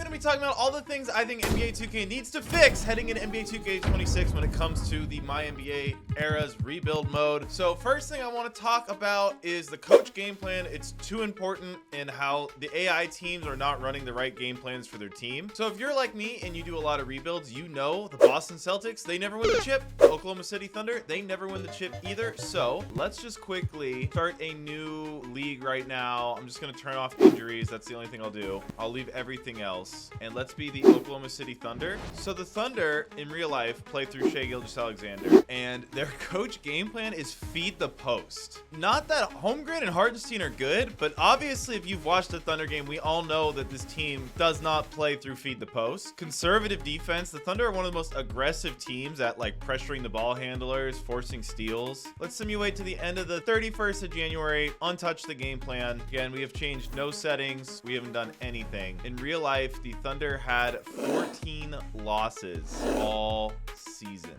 going to be talking about all the things I think NBA 2K needs to fix heading into NBA 2K26 when it comes to the My NBA era's rebuild mode. So first thing I want to talk about is the coach game plan. It's too important in how the AI teams are not running the right game plans for their team. So if you're like me and you do a lot of rebuilds, you know the Boston Celtics, they never win the chip. Oklahoma City Thunder, they never win the chip either. So let's just quickly start a new league right now. I'm just going to turn off injuries. That's the only thing I'll do. I'll leave everything else. And let's be the Oklahoma City Thunder. So the Thunder in real life play through Shai Gilgeous-Alexander, and their coach game plan is feed the post. Not that Holmgren and Hartenstein are good, but obviously if you've watched the Thunder game, we all know that this team does not play through feed the post. Conservative defense. The Thunder are one of the most aggressive teams at like pressuring the ball handlers, forcing steals. Let's simulate to the end of the 31st of January, untouch the game plan. Again, we have changed no settings. We haven't done anything. In real life, the Thunder had 14 losses all season.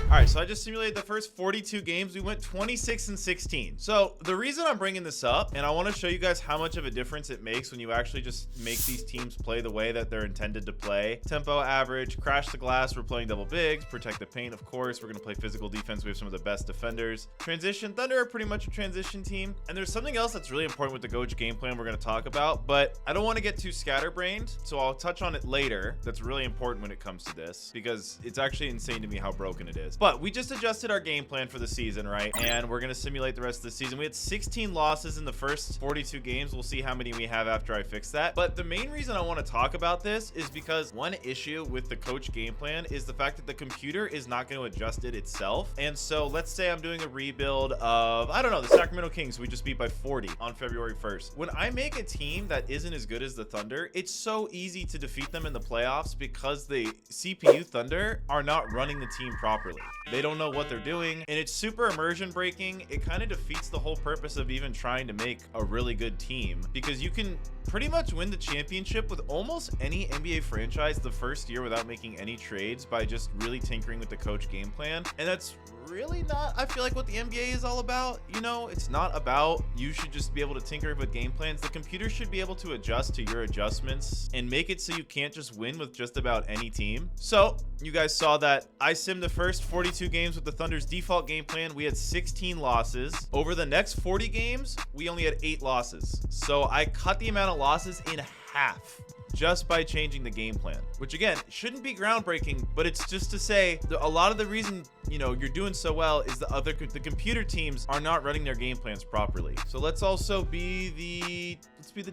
All right, so I just simulated the first 42 games. We went 26-16. So the reason I'm bringing this up, and I want to show you guys how much of a difference it makes when you actually just make these teams play the way that they're intended to play. Tempo, average, crash the glass. We're playing double bigs, protect the paint, of course. We're going to play physical defense. We have some of the best defenders. Transition, Thunder are pretty much a transition team. And there's something else that's really important with the coach game plan we're going to talk about, but I don't want to get too scatterbrained, so I'll touch on it later. That's really important when it comes to this, because it's actually insane to me how broken it is. But we just adjusted our game plan for the season, right? And we're going to simulate the rest of the season. We had 16 losses in the first 42 games. We'll see how many we have after I fix that. But the main reason I want to talk about this is because one issue with the coach game plan is the fact that the computer is not going to adjust it itself. And so let's say I'm doing a rebuild of, I don't know, the Sacramento Kings. We just beat by 40 on February 1st. When I make a team that isn't as good as the Thunder, it's so easy to defeat them in the playoffs because the CPU Thunder are not running the team properly. They don't know what they're doing, and it's super immersion breaking. It kind of defeats the whole purpose of even trying to make a really good team, because you can pretty much win the championship with almost any NBA franchise the first year without making any trades by just really tinkering with the coach game plan. And that's really not, I feel like, what the NBA is all about. You know, it's not about you should just be able to tinker with game plans. The computer should be able to adjust to your adjustments and make it so you can't just win with just about any team. So you guys saw that I simmed the first 42 games with the Thunder's default game plan. We had 16 losses. Over the next 40 games, we only had 8 losses. So I cut the amount of losses in half just by changing the game plan, which again shouldn't be groundbreaking, but it's just to say that a lot of the reason, you know, you're doing so well is the computer teams are not running their game plans properly. So let's also be the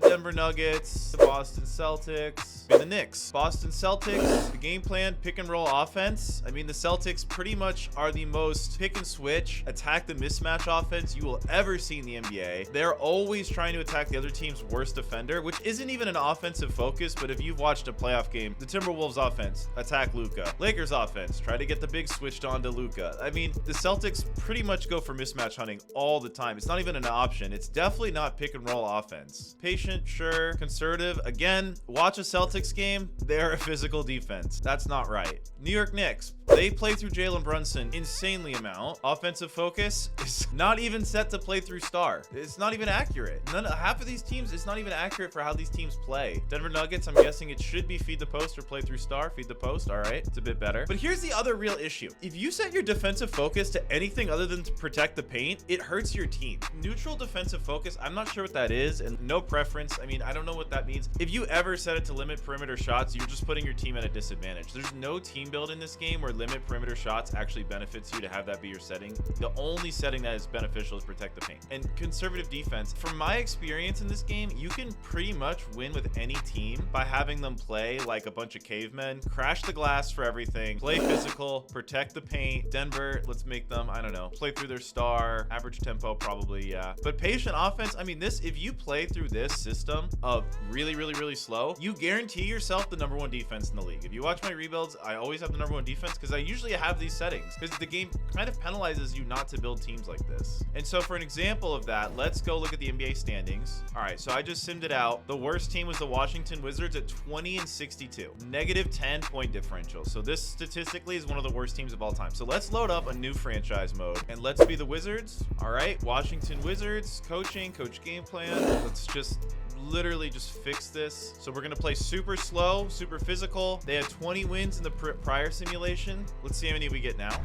Denver Nuggets, the Boston Celtics, be the Knicks. Boston Celtics, the game plan, pick and roll offense. I mean, the Celtics pretty much are the most pick and switch, attack the mismatch offense you will ever see in the NBA. They're always trying to attack the other team's worst defender, which isn't even an offensive focus. But if you've watched a playoff game, the Timberwolves offense, attack Luka. Lakers offense, try to get the big switched on to Luka. I mean, the Celtics pretty much go for mismatch hunting all the time. It's not even an option. It's definitely not pick and roll offense. Patient, sure. Conservative, again, watch a Celtics game. They're a physical defense. That's not right. New York Knicks, they play through Jalen Brunson insanely amount. Offensive focus is not even set to play through star. It's not even accurate. Half of these teams, it's not even accurate for how these teams play. Denver Nuggets, I'm guessing it should be feed the post or play through star. Feed the post, all right, it's a bit better. But here's the other real issue. If you set your defensive focus to anything other than to protect the paint, it hurts your team. Neutral defensive focus, I'm not sure what that is, and no preference. I mean, I don't know what that means. If you ever set it to limit perimeter shots, you're just putting your team at a disadvantage. There's no team build in this game where limit perimeter shots actually benefits you to have that be your setting. The only setting that is beneficial is protect the paint. And conservative defense, from my experience in this game, you can pretty much win with any team by having them play like a bunch of cavemen, crash the glass for everything, play physical, protect the paint. Denver, let's make them, I don't know, play through their star, average tempo, probably, yeah. But patient offense, I mean, this, if you play through this system of really slow, you guarantee yourself the #1 defense in the league. If you watch my rebuilds, I always have the #1 defense because I usually have these settings because the game kind of penalizes you not to build teams like this. And so for an example of that, let's go look at the NBA standings. All right, so I just simmed it out. The worst team was is the Washington Wizards at 20 and 62, negative 10 point differential. So this statistically is one of the worst teams of all time. So let's load up a new franchise mode and let's be the Wizards. All right, Washington Wizards, coaching, coach game plan. Let's just literally just fix this. So we're gonna play super slow, super physical. They had 20 wins in the prior simulation. Let's see how many we get now.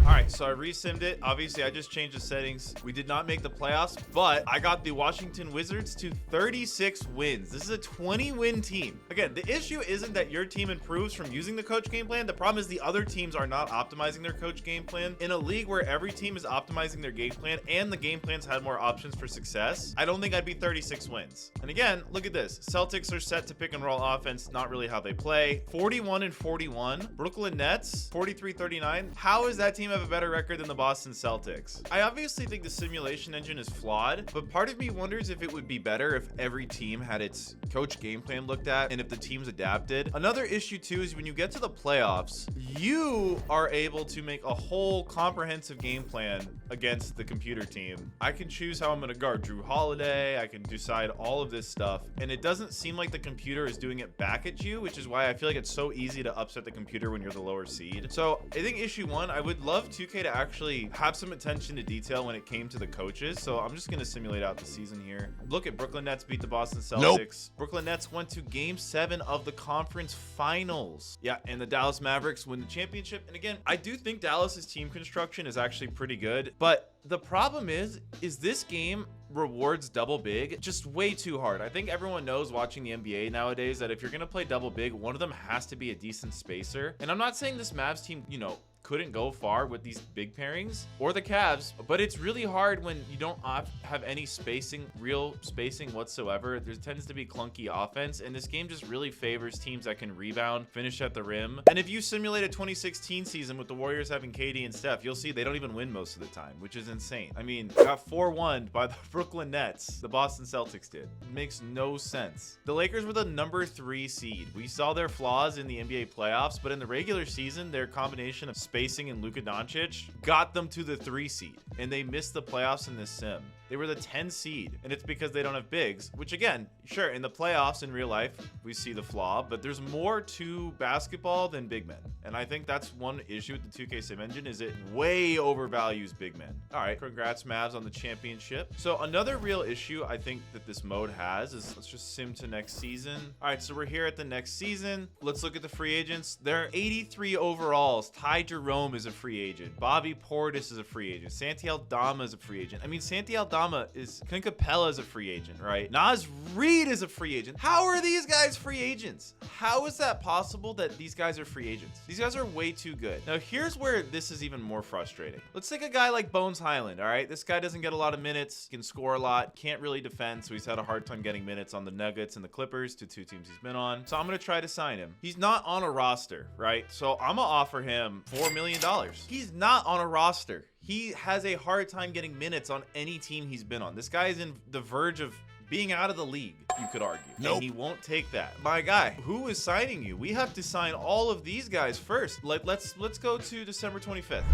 All right, so I resimmed it. Obviously, I just changed the settings. We did not make the playoffs, but I got the Washington Wizards to 36 wins. This is a 20-win team. Again, the issue isn't that your team improves from using the coach game plan. The problem is the other teams are not optimizing their coach game plan. In a league where every team is optimizing their game plan and the game plans had more options for success, I don't think I'd be 36 wins. And again, look at this. Celtics are set to pick and roll offense, not really how they play. 41 and 41. Brooklyn Nets, 43-39. How is that team have a better record than the Boston Celtics? I obviously think the simulation engine is flawed, but part of me wonders if it would be better if every team had its coach game plan looked at and if the teams adapted. Another issue too is when you get to the playoffs, you are able to make a whole comprehensive game plan against the computer team. I can choose how I'm going to guard Drew Holiday. I can decide all of this stuff, and it doesn't seem like the computer is doing it back at you, which is why I feel like it's so easy to upset the computer when you're the lower seed. So I think issue one, I would love 2K to actually have some attention to detail when it came to the coaches. So I'm just going to simulate out the season here. Look at Brooklyn Nets beat the Boston Celtics. Nope. Brooklyn Nets went to game 7 of the conference finals. Yeah, and the Dallas Mavericks win the championship. And again, I do think Dallas's team construction is actually pretty good, but the problem is this game rewards double big just way too hard. I think everyone knows watching the NBA nowadays that if you're going to play double big, one of them has to be a decent spacer. And I'm not saying this Mavs team, you know, couldn't go far with these big pairings or the Cavs, but it's really hard when you don't have any spacing, real spacing whatsoever. There tends to be clunky offense, and this game just really favors teams that can rebound, finish at the rim. And if you simulate a 2016 season with the Warriors having KD and Steph, you'll see they don't even win most of the time, which is insane. I mean, got 4-1 by the Brooklyn Nets. The Boston Celtics did. It makes no sense. The Lakers were the number 3 seed. We saw their flaws in the NBA playoffs, but in the regular season, their combination of spacing and Luka Doncic got them to the 3 seed, and they missed the playoffs in this sim. They were the 10 seed, and it's because they don't have bigs, which again, sure, in the playoffs in real life, we see the flaw, but there's more to basketball than big men. And I think that's one issue with the 2K Sim engine is it way overvalues big men. All right, congrats Mavs on the championship. So another real issue I think that this mode has is, let's just sim to next season. All right, so we're here at the next season. Let's look at the free agents. There are 83 overalls. Ty Jerome is a free agent. Bobby Portis is a free agent. Santi Aldama is a free agent. I mean, Santi Aldama is, Clint Capella is a free agent, right? Naz Reid is a free agent. How are these guys free agents? How is that possible that these guys are free agents? These guys are way too good. Now, here's where this is even more frustrating. Let's take a guy like Bones Highland, all right? This guy doesn't get a lot of minutes, can score a lot, can't really defend, so he's had a hard time getting minutes on the Nuggets and the Clippers, 2 teams he's been on. So I'm gonna try to sign him. He's not on a roster, right? So I'm gonna offer him $4 million. He's not on a roster. He has a hard time getting minutes on any team he's been on. This guy is in the verge of being out of the league, you could argue. Nope. And he won't take that. My guy, who is signing you? We have to sign all of these guys first. Like, let's go to December 25th.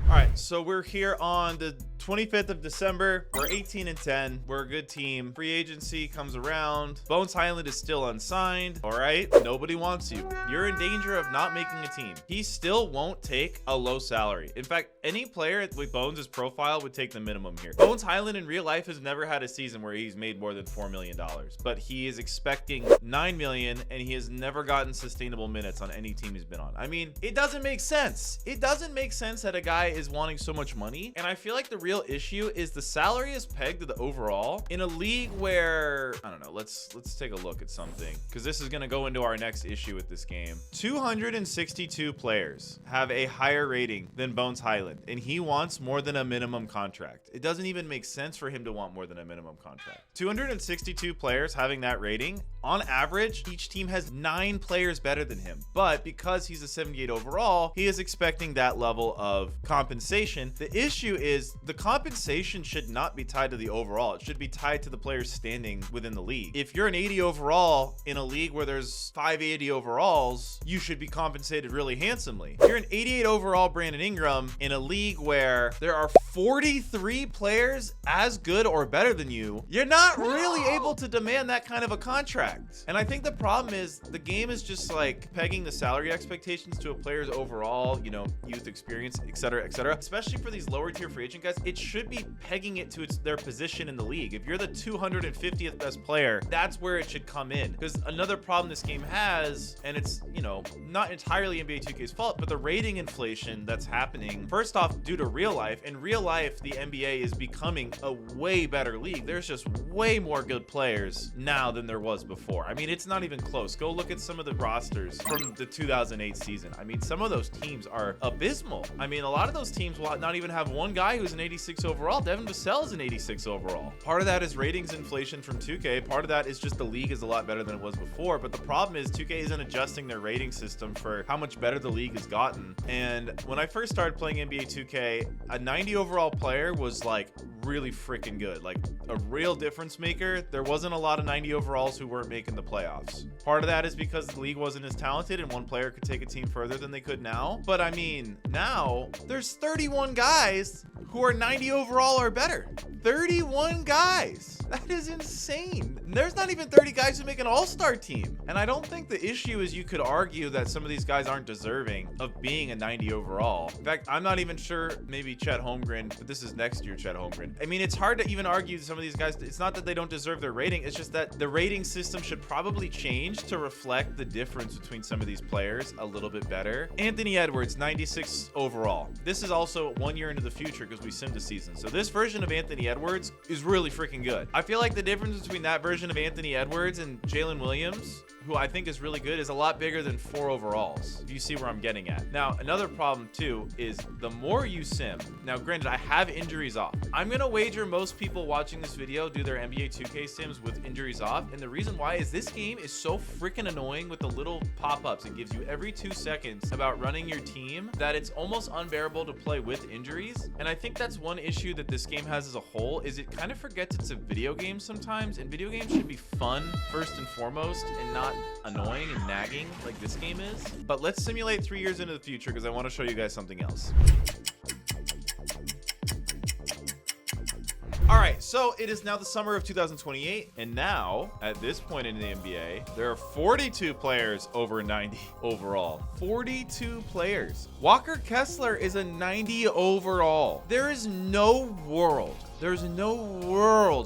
All right, so we're here on the 25th of December. We're 18-10. We're a good team. Free agency comes around. Bones Highland is still unsigned. All right, nobody wants you. You're in danger of not making a team. He still won't take a low salary. In fact, any player with Bones' profile would take the minimum here. Bones Highland in real life has never had a season where he's made more than $4 million, but he is expecting $9 million, and he has never gotten sustainable minutes on any team he's been on. I mean, it doesn't make sense. It doesn't make sense that a guy is wanting so much money, and I feel like the real issue is the salary is pegged to the overall in a league where, I don't know, let's take a look at something, because this is going to go into our next issue with this game. 262 players have a higher rating than Bones Highland, and he wants more than a minimum contract. It doesn't even make sense for him to want more than a minimum contract. 262 players having that rating, on average, each team has 9 players better than him, but because he's a 78 overall, he is expecting that level of compensation. The issue is the compensation should not be tied to the overall. It should be tied to the players standing within the league. If you're an 80 overall in a league where there's 580 overalls, you should be compensated really handsomely. If you're an 88 overall Brandon Ingram in a league where there are 43 players as good or better than you, you're not really able to demand that kind of a contract. And I think the problem is the game is just like pegging the salary expectations to a player's overall, you know, youth experience, et cetera, et cetera. Especially for these lower tier free agent guys, it should be pegging it to their position in the league. If you're the 250th best player, that's where it should come in. Because another problem this game has, and it's, you know, not entirely NBA 2K's fault, but the rating inflation that's happening, first off, due to real life. In real life, the NBA is becoming a way better league. There's just way more good players now than there was before. I mean, it's not even close. Go look at some of the rosters from the 2008 season. I mean, some of those teams are abysmal. I mean, a lot of those teams will not even have one guy who's an 86 overall. Devin Vassell is an 86 overall. Part of that is ratings inflation from 2K. Part of that is just the league is a lot better than it was before. But the problem is 2K isn't adjusting their rating system for how much better the league has gotten. And when I first started playing NBA 2K, a 90 overall player was like really freaking good, like a real difference maker. There wasn't a lot of 90 overalls who weren't making the playoffs. Part of that is because the league wasn't as talented and one player could take a team further than they could now. But I mean, now there's 31 guys who are 90 overall or better. 31 guys. That is insane. There's not even 30 guys who make an all-star team. And I don't think the issue is you could argue that some of these guys aren't deserving of being a 90 overall. In fact, I'm not even sure, maybe Chet Holmgren, but this is next year Chet Holmgren. I mean, it's hard to even argue some of these guys. It's not that they don't deserve their rating. It's just that the rating system should probably change to reflect the difference between some of these players a little bit better. Anthony Edwards, 96 overall. This is also 1 year into the future because we simmed a season. So this version of Anthony Edwards is really freaking good. I feel like the difference between that version of Anthony Edwards and Jalen Williams, who I think is really good, is a lot bigger than 4 overalls, if you see where I'm getting at. Now, another problem too is the more you sim, now granted, I have injuries off. I'm gonna wager most people watching this video do their NBA 2K sims with injuries off, and the reason why is this game is so freaking annoying with the little pop-ups it gives you every 2 seconds about running your team that it's almost unbearable to play with injuries. And I think that's one issue that this game has as a whole, is it kind of forgets it's a video game sometimes, and video games should be fun first and foremost and not annoying and nagging like this game is. But let's simulate 3 years into the future because I want to show you guys something else. All right, so it is now the summer of 2028, and now at this point in the NBA, there are 42 players over 90 overall. 42 players. Walker Kessler is a 90 overall. There's no world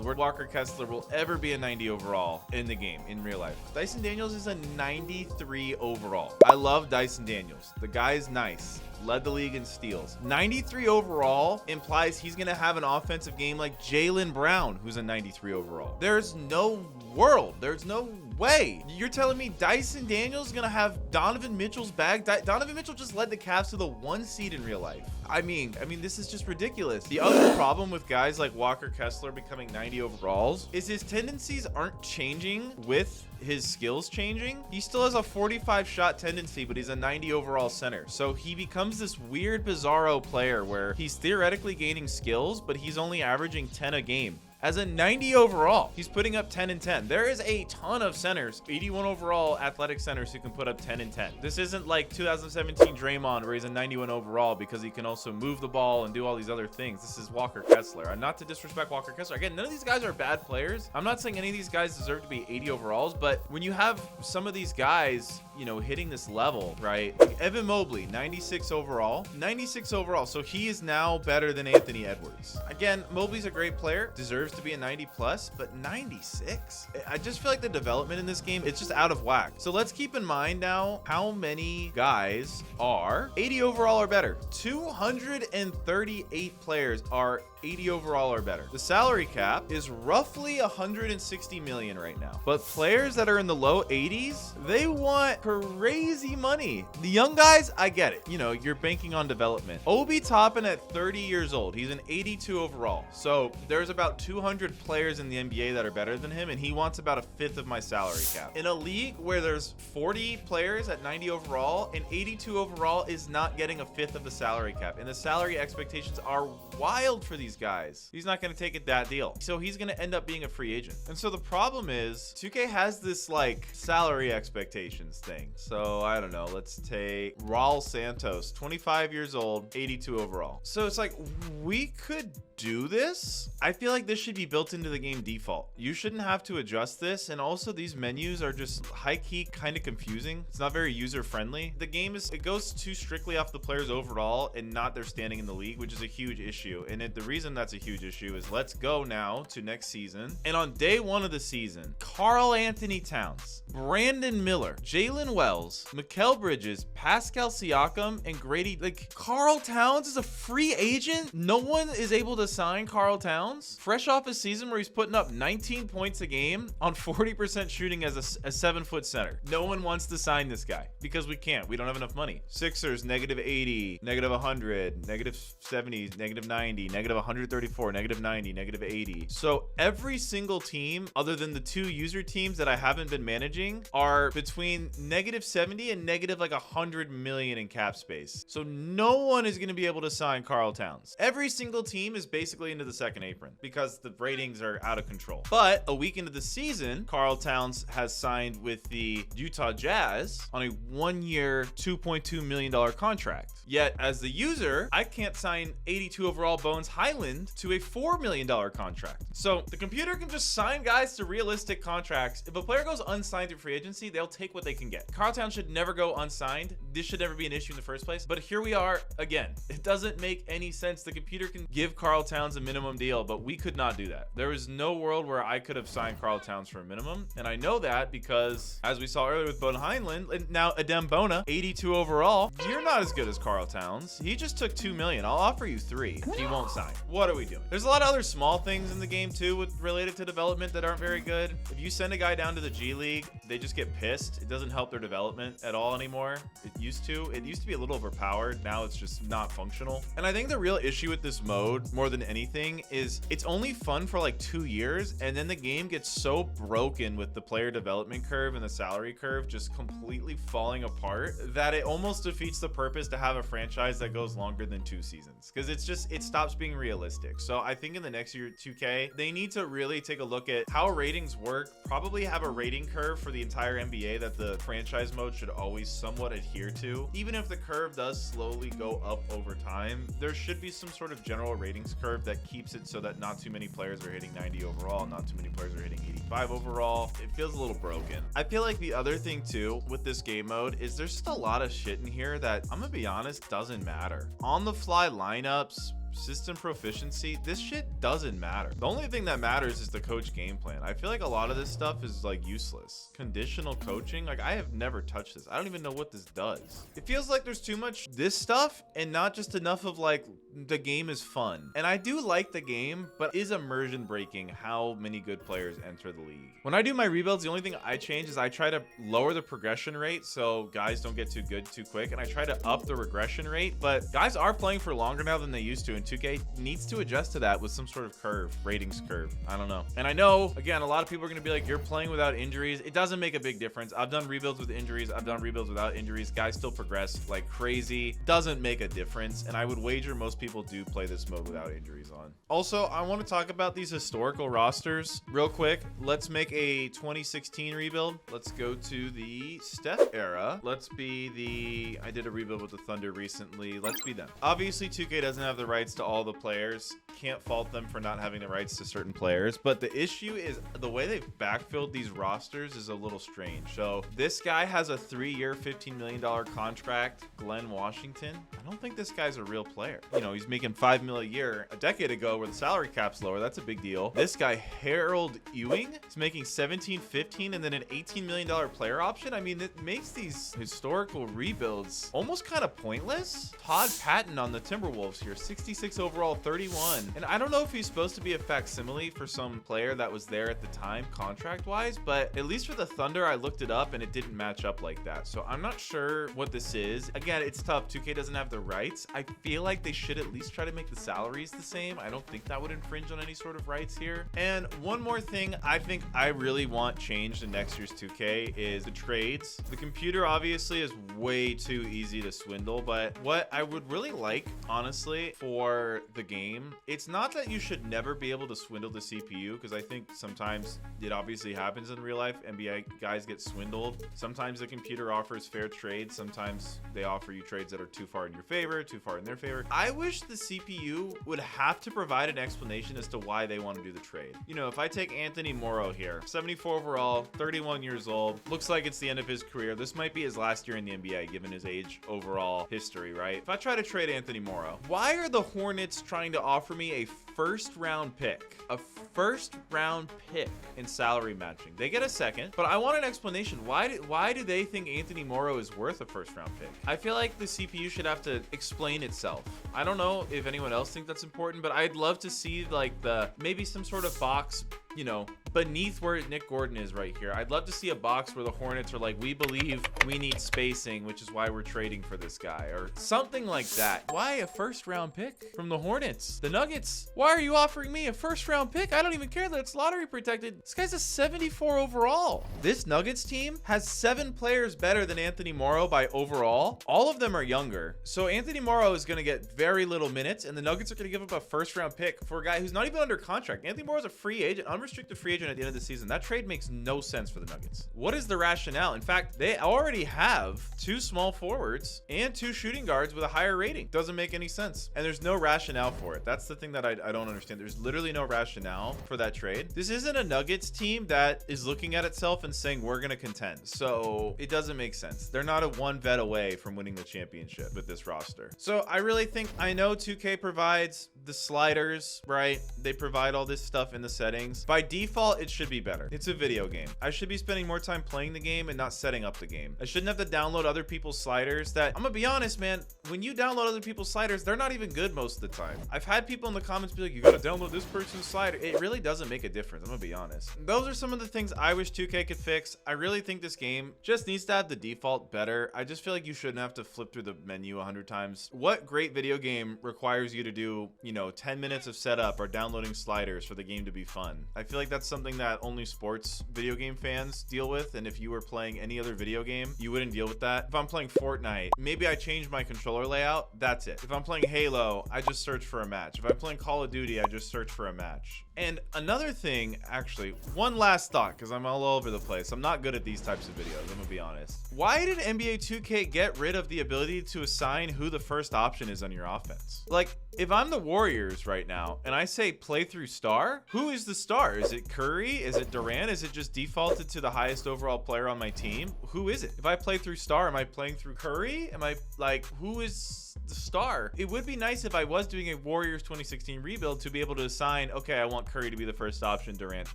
where Walker Kessler will ever be a 90 overall in the game, in real life. Dyson Daniels is a 93 overall. I love Dyson Daniels. The guy's nice. Led the league in steals. 93 overall implies he's going to have an offensive game like Jaylen Brown, who's a 93 overall. There's no world. There's no way. You're telling me Dyson Daniels is going to have Donovan Mitchell's bag? Donovan Mitchell just led the Cavs to the 1 seed in real life. I mean, this is just ridiculous. The other problem with guys like Walker Kessler becoming 90 overalls is his tendencies aren't changing with his skills changing. He still has a 45 shot tendency, but he's a 90 overall center. So he becomes this weird bizarro player where he's theoretically gaining skills, but he's only averaging 10 a game. As a 90 overall, he's putting up 10 and 10. There is a ton of centers, 81 overall athletic centers who can put up 10 and 10. This isn't like 2017 Draymond where he's a 91 overall because he can also move the ball and do all these other things. This is Walker Kessler. And not to disrespect Walker Kessler. Again, none of these guys are bad players. I'm not saying any of these guys deserve to be 80 overalls, but when you have some of these guys, you know, hitting this level, right? Like Evan Mobley, 96 overall. 96 overall. So he is now better than Anthony Edwards. Again, Mobley's a great player. Deserves to be a 90 plus, but 96? I just feel like the development in this game, it's just out of whack. So let's keep in mind now how many guys are 80 overall or better. 238 players are 80 overall or better. The salary cap is roughly 160 million right now, but players that are in the low 80s, they want crazy money. The young guys, I get it. You know, you're banking on development. Obi Toppin at 30 years old, he's an 82 overall. So there's about 200 players in the NBA that are better than him, and he wants about a fifth of my salary cap. In a league where there's 40 players at 90 overall and 82 overall is not getting a fifth of the salary cap, and the salary expectations are wild for these guys. He's not going to take it that deal, so he's going to end up being a free agent. And so the problem is 2K has this like salary expectations thing. So I don't know, let's take Raul Santos, 25 years old, 82 overall. So it's like, we could do this. I feel like this should be built into the game default. You shouldn't have to adjust this. And also these menus are just high-key kind of confusing. It's not very user-friendly. The game it goes too strictly off the players overall and not their standing in the league, which is a huge issue. And the reason that's a huge issue is let's go now to next season. And on day 1 of the season, Karl Anthony Towns, Brandon Miller, Jalen Wells, Mikal Bridges, Pascal Siakam, and Grady. Like, Karl Towns is a free agent? No one is able to sign Karl Towns? Fresh off a season where he's putting up 19 points a game on 40% shooting as a 7-foot center. No one wants to sign this guy because we can't. We don't have enough money. Sixers, -80, -100, -70, -90, -134, -90, -80. So every single team, other than the 2 user teams that I haven't been managing, are between -70 and negative like 100 million in cap space. So no one is going to be able to sign Karl Towns. Every single team is basically into the second apron because the ratings are out of control. But a week into the season, Karl Towns has signed with the Utah Jazz on a 1-year, $2.2 million contract. Yet as the user, I can't sign 82 overall Bones Highland to a $4 million contract. So the computer can just sign guys to realistic contracts. If a player goes unsigned through free agency, they'll take what they can get. Karl Towns should never go unsigned. This should never be an issue in the first place. But here we are again. It doesn't make any sense. The computer can give Karl Towns a minimum deal, but we could not do that. There was no world where I could have signed Karl Towns for a minimum. And I know that because, as we saw earlier with Bones Highland, and now Adem Bona, 82 overall, you're not as good as Karl Towns. He just took 2 million. I'll offer you 3. He won't sign. What are we doing? There's a lot of other small things in the game too related to development that aren't very good. If you send a guy down to the G League, they just get pissed. It doesn't help their development at all anymore. It used to be a little overpowered. Now it's just not functional. And I think the real issue with this mode, more than anything, is it's only fun for like 2 years, and then the game gets so broken with the player development curve and the salary curve just completely falling apart that it almost defeats the purpose to have a franchise that goes longer than 2 seasons, because it stops being realistic. So I think in the next year, 2K, they need to really take a look at how ratings work, probably have a rating curve for the entire NBA that the franchise mode should always somewhat adhere to. Even if the curve does slowly go up over time, there should be some sort of general ratings curve that keeps it so that not too many players are hitting 90 overall, not too many players are hitting 85 overall. It feels a little broken. I feel like the other thing too with this game mode is there's just a lot of shit in here that, I'm gonna be honest, doesn't matter. On the fly lineups, system proficiency, this shit doesn't matter. The only thing that matters is the coach game plan. I feel like a lot of this stuff is like useless. Conditional coaching, like I have never touched this. I don't even know what this does. It feels like there's too much this stuff and not just enough of like the game is fun. And I do like the game, but is immersion breaking how many good players enter the league. When I do my rebuilds, the only thing I change is I try to lower the progression rate so guys don't get too good too quick, and I try to up the regression rate, but guys are playing for longer now than they used to, and 2K needs to adjust to that with some sort of curve, ratings curve. I don't know. And I know, again, a lot of people are going to be like, you're playing without injuries. It doesn't make a big difference. I've done rebuilds with injuries. I've done rebuilds without injuries. Guys still progress like crazy. Doesn't make a difference. And I would wager most people do play this mode without injuries on. Also, I want to talk about these historical rosters real quick. Let's make a 2016 rebuild. Let's go to the Steph era. Let's be I did a rebuild with the Thunder recently. Let's be them. Obviously, 2K doesn't have the rights to all the players. Can't fault them for not having the rights to certain players. But the issue is the way they've backfilled these rosters is a little strange. So this guy has a 3-year, $15 million contract. Glenn Washington. I don't think this guy's a real player. You know, he's making $5 million a year a decade ago where the salary cap's lower. That's a big deal. This guy, Harold Ewing, is making $17-15 and then an $18 million player option. I mean, it makes these historical rebuilds almost kind of pointless. Todd Patton on the Timberwolves here, $66 26 overall, 31. And I don't know if he's supposed to be a facsimile for some player that was there at the time contract-wise, but at least for the Thunder, I looked it up and it didn't match up like that. So I'm not sure what this is. Again, it's tough. 2K doesn't have the rights. I feel like they should at least try to make the salaries the same. I don't think that would infringe on any sort of rights here. And one more thing I think I really want changed in next year's 2K is the trades. The computer obviously is way too easy to swindle, but what I would really like, honestly, for the game, it's not that you should never be able to swindle the CPU, because I think sometimes it obviously happens in real life. NBA guys get swindled. Sometimes the computer offers fair trades. Sometimes they offer you trades that are too far in your favor, too far in their favor. I wish the CPU would have to provide an explanation as to why they want to do the trade. You know, if I take Anthony Morrow here, 74 overall, 31 years old, looks like it's the end of his career. This might be his last year in the NBA, given his age overall history, right? If I try to trade Anthony Morrow, why are the Hornets trying to offer me a first round pick? A first round pick in salary matching. They get a second, but I want an explanation. Why do they think Anthony Morrow is worth a first round pick? I feel like the CPU should have to explain itself. I don't know if anyone else thinks that's important, but I'd love to see like maybe some sort of box, you know, beneath where Nick Gordon is right here. I'd love to see a box where the Hornets are like, we believe we need spacing, which is why we're trading for this guy, or something like that. Why a first round pick from the Hornets? The Nuggets, why are you offering me a first round pick? I don't even care that it's lottery protected. This guy's a 74 overall. This Nuggets team has 7 players better than Anthony Morrow by overall. All of them are younger. So Anthony Morrow is going to get very little minutes, and the Nuggets are going to give up a first round pick for a guy who's not even under contract. Anthony Morrow is a free agent, unrestricted free agent at the end of the season. That trade makes no sense for the Nuggets. What is the rationale? In fact, they already have 2 small forwards and 2 shooting guards with a higher rating. Doesn't make any sense. And there's no rationale for it. That's the thing that I don't understand. There's literally no rationale for that trade. This isn't a Nuggets team that is looking at itself and saying, we're going to contend. So it doesn't make sense. They're not a 1 vet away from winning the championship with this roster. So I really think, I know 2K provides the sliders, right? They provide all this stuff in the settings. By default, it should be better. It's a video game. I should be spending more time playing the game and not setting up the game. I shouldn't have to download other people's sliders that, I'm gonna be honest, man, when you download other people's sliders, they're not even good most of the time. I've had people in the comments be like, you gotta download this person's slider. It really doesn't make a difference. I'm gonna be honest. Those are some of the things I wish 2K could fix. I really think this game just needs to have the default better. I just feel like you shouldn't have to flip through the menu 100 times. What great video game requires you to do, you know, 10 minutes of setup or downloading sliders for the game to be fun? I feel like that's something that only sports video game fans deal with, and if you were playing any other video game, you wouldn't deal with that. If I'm playing Fortnite, maybe I change my controller layout. That's it. If I'm playing Halo, I just search for a match. If I'm playing Call of Duty, I just search for a match. And another thing, actually, one last thought, because I'm all over the place. I'm not good at these types of videos, I'm gonna be honest. Why did NBA 2K get rid of the ability to assign who the first option is on your offense? Like, if I'm the Warriors right now and I say play through star, who is the star? Is it Curry? Is it Durant? Is it just defaulted to the highest overall player on my team? Who is it? If I play through star, am I playing through Curry? Am I like, who is the star? It would be nice if I was doing a Warriors 2016 rebuild to be able to assign, okay, I want Curry to be the first option, Durant to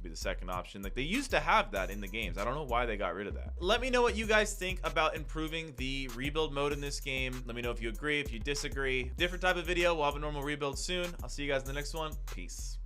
be the second option. Like, they used to have that in the games. I don't know why they got rid of that. Let me know what you guys think about improving the rebuild mode in this game. Let me know if you agree, if you disagree. Different type of video. We'll have a normal rebuild soon. I'll see you guys in the next one. Peace.